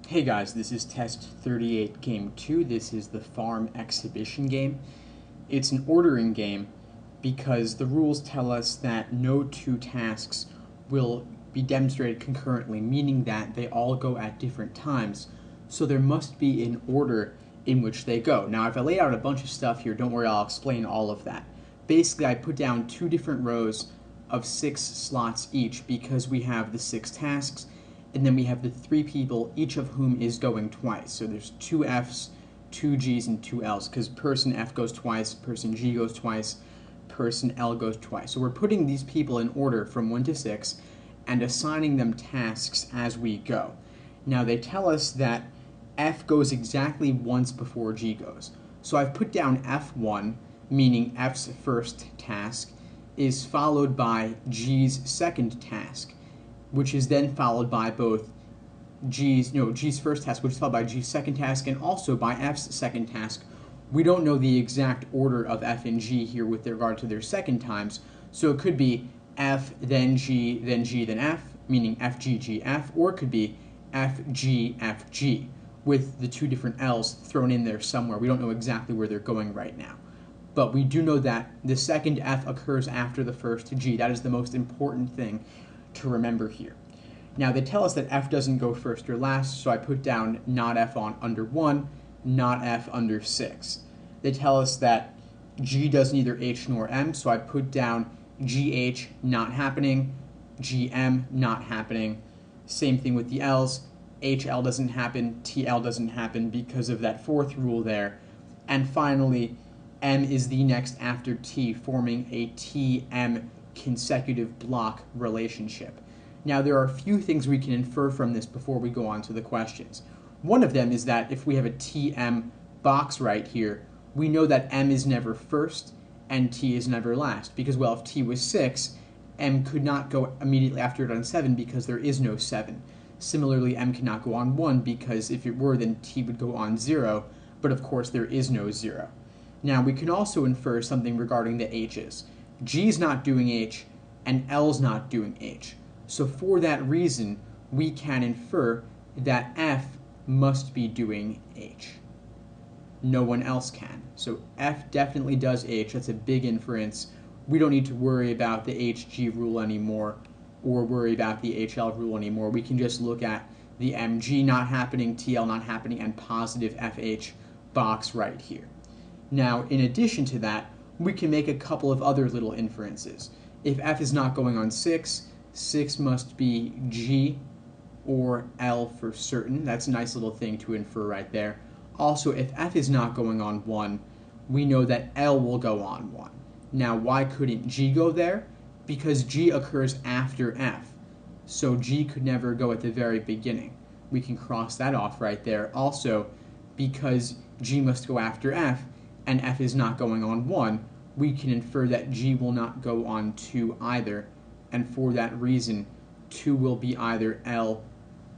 Hey guys, this is test 38 game 2. This is the farm exhibition game. It's an ordering game because the rules tell us that no two tasks will be demonstrated concurrently, meaning that they all go at different times. So there must be an order in which they go. Now if I lay out a bunch of stuff here, don't worry, I'll explain all of that. Basically I put down two different rows of 6 slots each because we have the 6 tasks, and then we have the 3 people, each of whom is going twice. So there's 2 Fs, 2 Gs, and 2 Ls, because person F goes twice, person G goes twice, person L goes twice. So we're putting these people in order from 1 to 6 and assigning them tasks as we go. Now they tell us that F goes exactly once before G goes. So I've put down F1, meaning F's first task, is followed by G's second task, which is then followed by both G's first task, which is followed by G's second task, and also by F's second task. We don't know the exact order of F and G here with regard to their second times, so it could be F, then G, then G, then F, meaning F, G, G, F, or it could be F, G, F, G, with the 2 different L's thrown in there somewhere. We don't know exactly where they're going right now. But we do know that the second F occurs after the first G. That is the most important thing to remember here. Now they tell us that F doesn't go first or last, so I put down not F on under 1, not F under 6. They tell us that G does neither H nor M, so I put down GH not happening, GM not happening. Same thing with the L's. HL doesn't happen, TL doesn't happen because of that 4th rule there. And finally, M is the next after T, forming a TM consecutive block relationship. Now there are a few things we can infer from this before we go on to the questions. One of them is that if we have a TM box right here, we know that M is never first and T is never last, because, well, if T was 6, M could not go immediately after it on 7 because there is no 7. Similarly, M cannot go on 1 because if it were, then T would go on 0, but of course there is no 0. Now we can also infer something regarding the H's. G's not doing H, and L's not doing H. So for that reason, we can infer that F must be doing H. No one else can. So F definitely does H. That's a big inference. We don't need to worry about the HG rule anymore, or worry about the HL rule anymore. We can just look at the MG not happening, TL not happening, and positive FH box right here. Now, in addition to that, we can make a couple of other little inferences. If F is not going on 6, 6 must be G or L for certain. That's a nice little thing to infer right there. Also, if F is not going on 1, we know that L will go on 1. Now, why couldn't G go there? Because G occurs after F. So G could never go at the very beginning. We can cross that off right there. Also, because G must go after F, and F is not going on 1, we can infer that G will not go on 2 either, and for that reason, 2 will be either L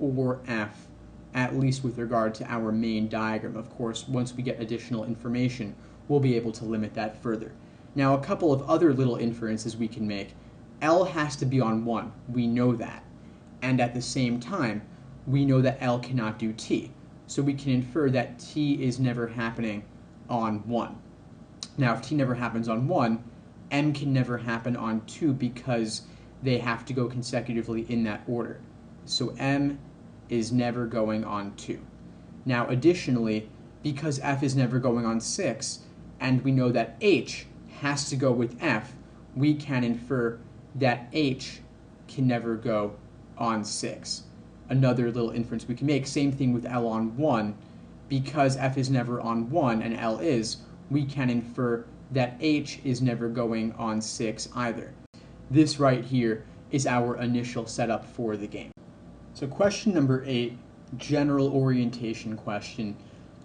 or F, at least with regard to our main diagram. Of course, once we get additional information, we'll be able to limit that further. Now, a couple of other little inferences we can make. L has to be on 1, we know that, and at the same time, we know that L cannot do T, so we can infer that T is never happening on 1. Now, if T never happens on 1, M can never happen on 2 because they have to go consecutively in that order. So M is never going on 2. Now, additionally, because F is never going on 6, and we know that H has to go with F, we can infer that H can never go on 6. Another little inference we can make, same thing with L on 1, because F is never on 1 and L is, we can infer that H is never going on 6 either. This right here is our initial setup for the game. So question number 8, general orientation question.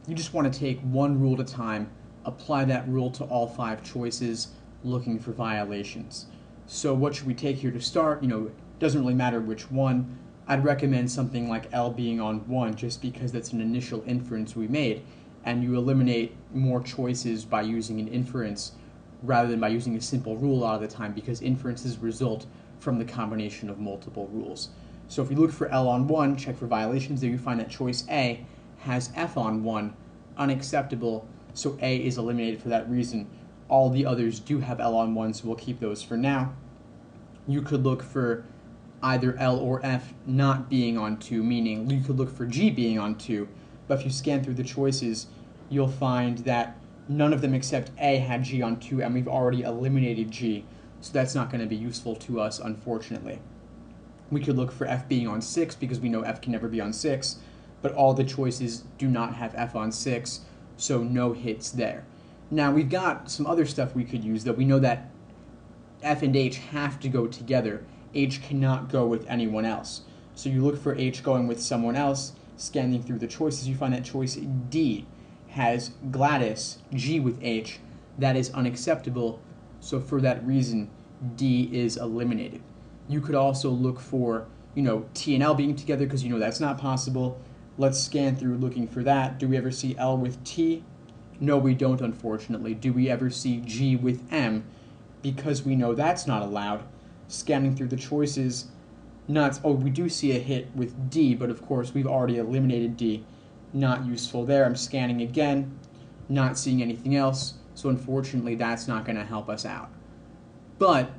You just want to take one rule at a time, apply that rule to all 5 choices, looking for violations. So what should we take here to start? It doesn't really matter which one. I'd recommend something like L being on 1 just because that's an initial inference we made, and you eliminate more choices by using an inference rather than by using a simple rule a lot of the time, because inferences result from the combination of multiple rules. So if we look for L on 1, check for violations there, you find that choice A has F on 1, unacceptable, so A is eliminated for that reason. All the others do have L on 1, so we'll keep those for now. You could look for either L or F not being on 2, meaning you could look for G being on 2, but if you scan through the choices, you'll find that none of them except A had G on 2, and we've already eliminated G, so that's not going to be useful to us, unfortunately. We could look for F being on 6, because we know F can never be on 6, but all the choices do not have F on 6, so no hits there. Now, we've got some other stuff we could use, though. We know that F and H have to go together. H cannot go with anyone else. So you look for H going with someone else, scanning through the choices, you find that choice D has Gladys, G with H. That is unacceptable, so for that reason, D is eliminated. You could also look for, T and L being together, because that's not possible. Let's scan through looking for that. Do we ever see L with T? No, we don't, unfortunately. Do we ever see G with M? Because we know that's not allowed. Scanning through the choices, we do see a hit with D, but of course we've already eliminated D. Not useful there. I'm scanning again, not seeing anything else, so unfortunately that's not going to help us out. But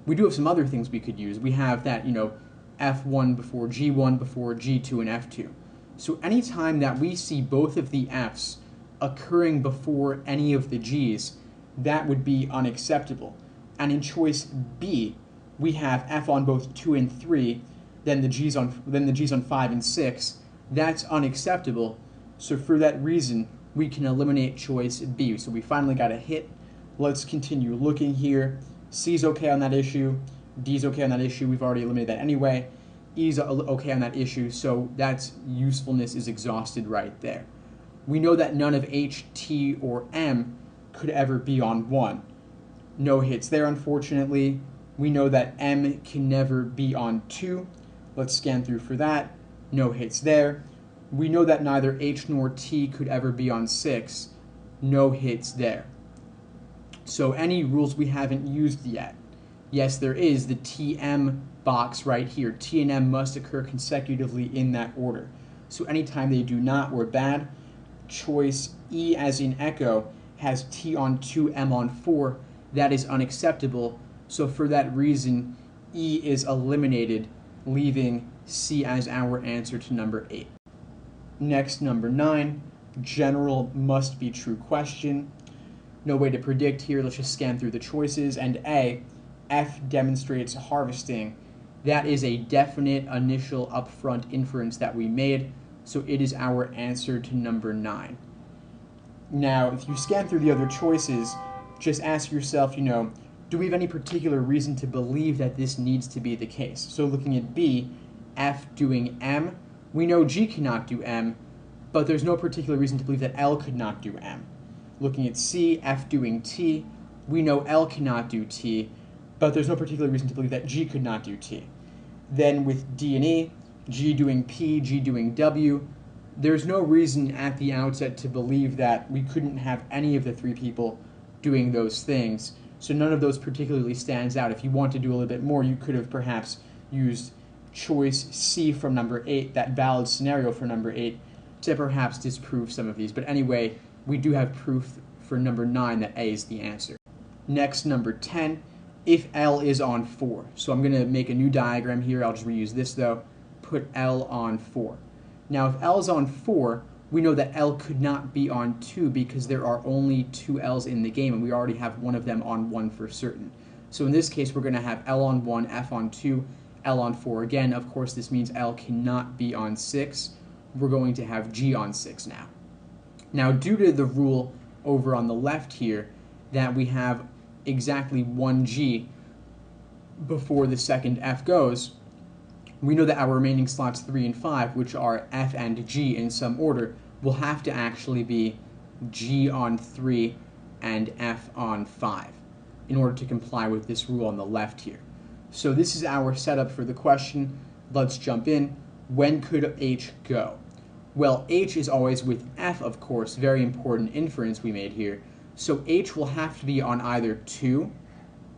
we do have some other things we could use. We have that, F1 before G1 before G2 and F2. So anytime that we see both of the Fs occurring before any of the Gs, that would be unacceptable. And in choice B, we have F on both 2 and 3, then the G's on 5 and 6. That's unacceptable. So for that reason, we can eliminate choice B. So we finally got a hit. Let's continue looking here. C's okay on that issue. D's okay on that issue. We've already eliminated that anyway. E's okay on that issue. So that's usefulness is exhausted right there. We know that none of H, T, or M could ever be on 1. No hits there, unfortunately. We know that M can never be on 2. Let's scan through for that. No hits there. We know that neither H nor T could ever be on 6. No hits there. So any rules we haven't used yet? Yes, there is the TM box right here. T and M must occur consecutively in that order. So anytime they do not, we're bad. Choice E, as in echo, has T on 2, M on 4. That is unacceptable. So for that reason, E is eliminated, leaving C as our answer to number 8. Next, number 9, general must be true question. No way to predict here. Let's just scan through the choices. And A, F demonstrates harvesting. That is a definite initial upfront inference that we made, so it is our answer to number 9. Now, if you scan through the other choices, just ask yourself, do we have any particular reason to believe that this needs to be the case? So looking at B, F doing M, we know G cannot do M, but there's no particular reason to believe that L could not do M. Looking at C, F doing T, we know L cannot do T, but there's no particular reason to believe that G could not do T. Then with D and E, G doing P, G doing W, there's no reason at the outset to believe that we couldn't have any of the 3 people doing those things. So none of those particularly stands out. If you want to do a little bit more, you could have perhaps used choice C from number 8, that valid scenario for number 8, to perhaps disprove some of these. But anyway, we do have proof for number 9 that A is the answer. Next, number 10, if L is on 4. So I'm going to make a new diagram here. I'll just reuse this though. Put L on 4. Now if L is on 4, we know that L could not be on 2 because there are only 2 L's in the game and we already have one of them on 1 for certain. So in this case, we're going to have L on 1, F on 2, L on 4 again. Of course, this means L cannot be on 6. We're going to have G on 6 now. Now, due to the rule over on the left here that we have exactly one G before the second F goes, we know that our remaining slots 3 and 5, which are F and G in some order, will have to actually be G on 3 and F on 5 in order to comply with this rule on the left here. So this is our setup for the question. Let's jump in. When could H go? Well, H is always with F, of course, very important inference we made here. So H will have to be on either 2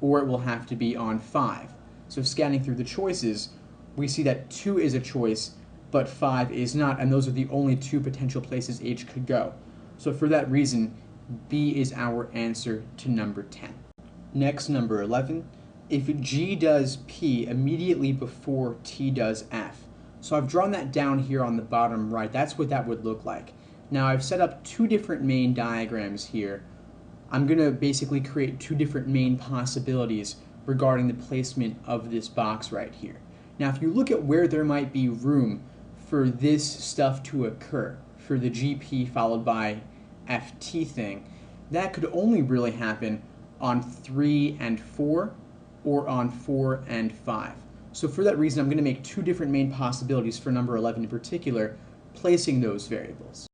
or it will have to be on 5. So scanning through the choices, we see that 2 is a choice, but 5 is not, and those are the only two potential places H could go. So for that reason, B is our answer to number 10. Next, number 11. If G does P immediately before T does F. So I've drawn that down here on the bottom right. That's what that would look like. Now I've set up two different main diagrams here. I'm going to basically create two different main possibilities regarding the placement of this box right here. Now if you look at where there might be room for this stuff to occur, for the GP followed by FT thing, that could only really happen on 3 and 4 or on 4 and 5. So for that reason, I'm going to make two different main possibilities for number 11 in particular, placing those variables.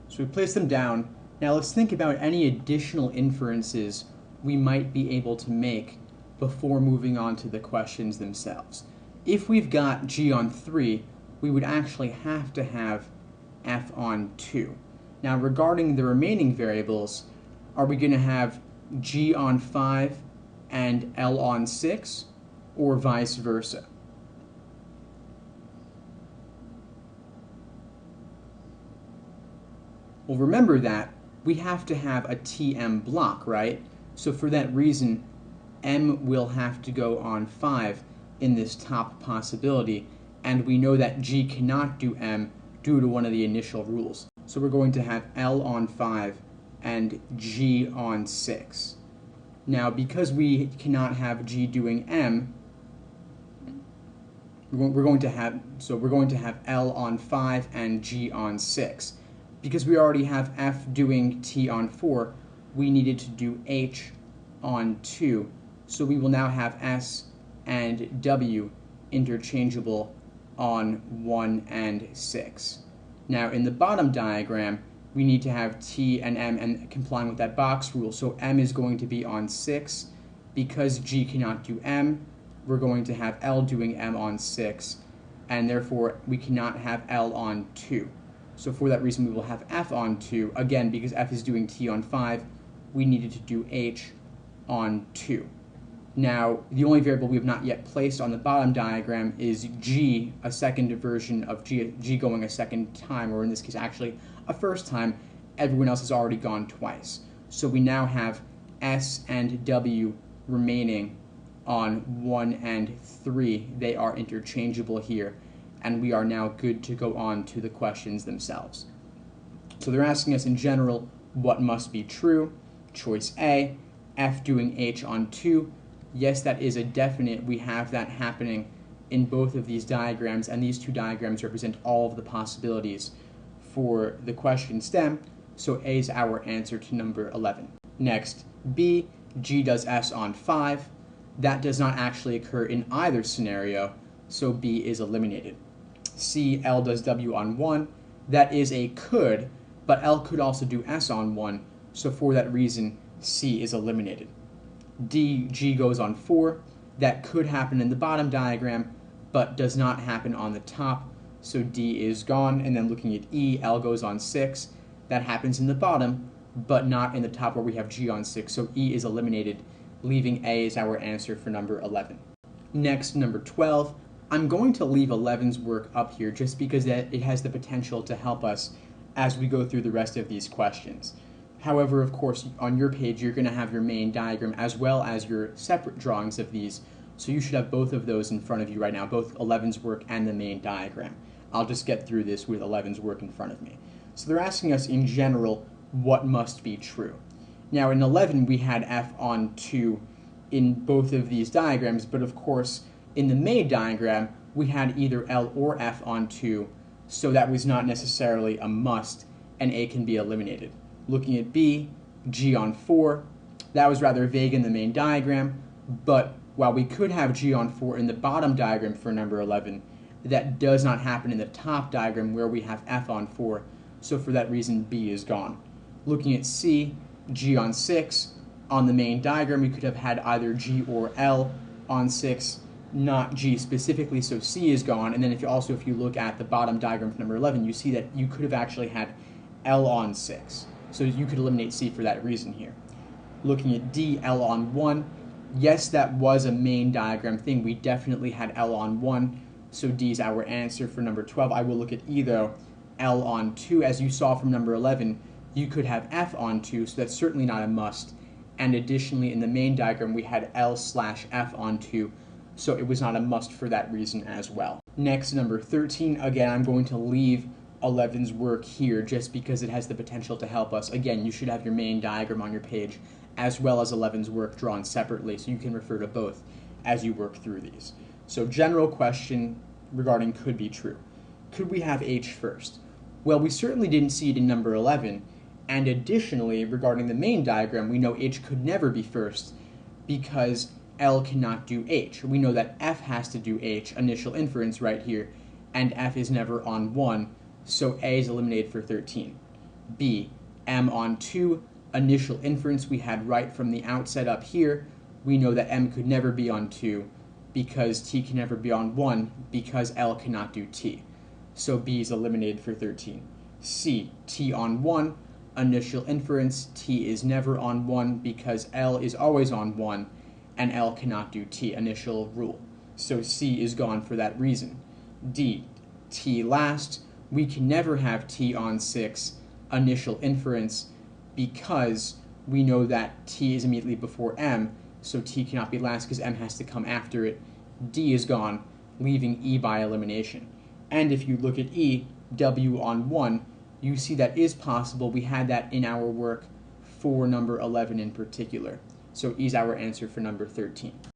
So we place them down. Now let's think about any additional inferences we might be able to make before moving on to the questions themselves. If we've got G on 3, we would actually have to have F on 2. Now regarding the remaining variables, are we going to have G on 5 and L on 6, or vice versa? Well, remember that we have to have a TM block, right? So for that reason, M will have to go on 5 in this top possibility, and we know that G cannot do M due to one of the initial rules. So we're going to have L on 5 and G on 6. Now, because we cannot have G doing M, we're going to have L on 5 and G on 6. Because we already have F doing T on 4, we needed to do H on 2. So we will now have S and W interchangeable on 1 and 6. Now in the bottom diagram, we need to have T and M and complying with that box rule. So M is going to be on 6. Because G cannot do M, we're going to have L doing M on 6. And therefore, we cannot have L on 2. So for that reason, we will have F on 2. Again, because F is doing T on 5, we needed to do H on 2. Now, the only variable we have not yet placed on the bottom diagram is G, a second version of G going a second time, or in this case, actually a first time. Everyone else has already gone twice. So we now have S and W remaining on 1 and 3. They are interchangeable here, and we are now good to go on to the questions themselves. So they're asking us in general what must be true. Choice A, F doing H on 2. Yes, that is a definite. We have that happening in both of these diagrams, and these two diagrams represent all of the possibilities for the question stem, so A is our answer to number 11. Next, B, G does S on 5. That does not actually occur in either scenario, so B is eliminated. C, L does W on 1. That is a could, but L could also do S on 1, so for that reason, C is eliminated. D, G goes on 4. That could happen in the bottom diagram, but does not happen on the top, so D is gone. And then looking at E, L goes on 6. That happens in the bottom, but not in the top where we have G on 6, so E is eliminated, leaving A as our answer for number 11. Next, number 12. I'm going to leave 11's work up here just because it has the potential to help us as we go through the rest of these questions. However, of course, on your page, you're going to have your main diagram as well as your separate drawings of these, so you should have both of those in front of you right now, both 11's work and the main diagram. I'll just get through this with 11's work in front of me. So they're asking us in general what must be true. Now in 11, we had F on 2 in both of these diagrams, but of course, in the main diagram, we had either L or F on 2, so that was not necessarily a must, and A can be eliminated. Looking at B, G on 4, that was rather vague in the main diagram, but while we could have G on 4 in the bottom diagram for number 11, that does not happen in the top diagram where we have F on 4, so for that reason B is gone. Looking at C, G on 6, on the main diagram we could have had either G or L on 6, not G specifically, so C is gone. And then if you look at the bottom diagram for number 11, you see that you could have actually had L on 6. So you could eliminate C for that reason here. Looking at D, L on 1, Yes, that was a main diagram thing. We definitely had L on 1, so D is our answer for number 12. I will look at E though. L on 2, as you saw from number 11, you could have F on 2, so that's certainly not a must. And additionally, in the main diagram, we had L/F on 2, so it was not a must for that reason as well. Next, number 13, again, I'm going to leave 11's work here just because it has the potential to help us. Again, you should have your main diagram on your page as well as 11's work drawn separately, so you can refer to both as you work through these. So general question regarding could be true. Could we have H first? Well, we certainly didn't see it in number 11, and additionally, regarding the main diagram, we know H could never be first because L cannot do H. We know that F has to do H, initial inference right here, and F is never on 1, so A is eliminated for 13. B, M on 2, initial inference we had right from the outset up here. We know that M could never be on 2 because T can never be on 1 because L cannot do T. So B is eliminated for 13. C, T on 1, initial inference, T is never on 1 because L is always on 1 and L cannot do T, initial rule. So C is gone for that reason. D, T last, we can never have T on 6, initial inference, because we know that T is immediately before M, so T cannot be last because M has to come after it. D is gone, leaving E by elimination. And if you look at E, W on 1, you see that is possible. We had that in our work for number 11 in particular. So E is our answer for number 13.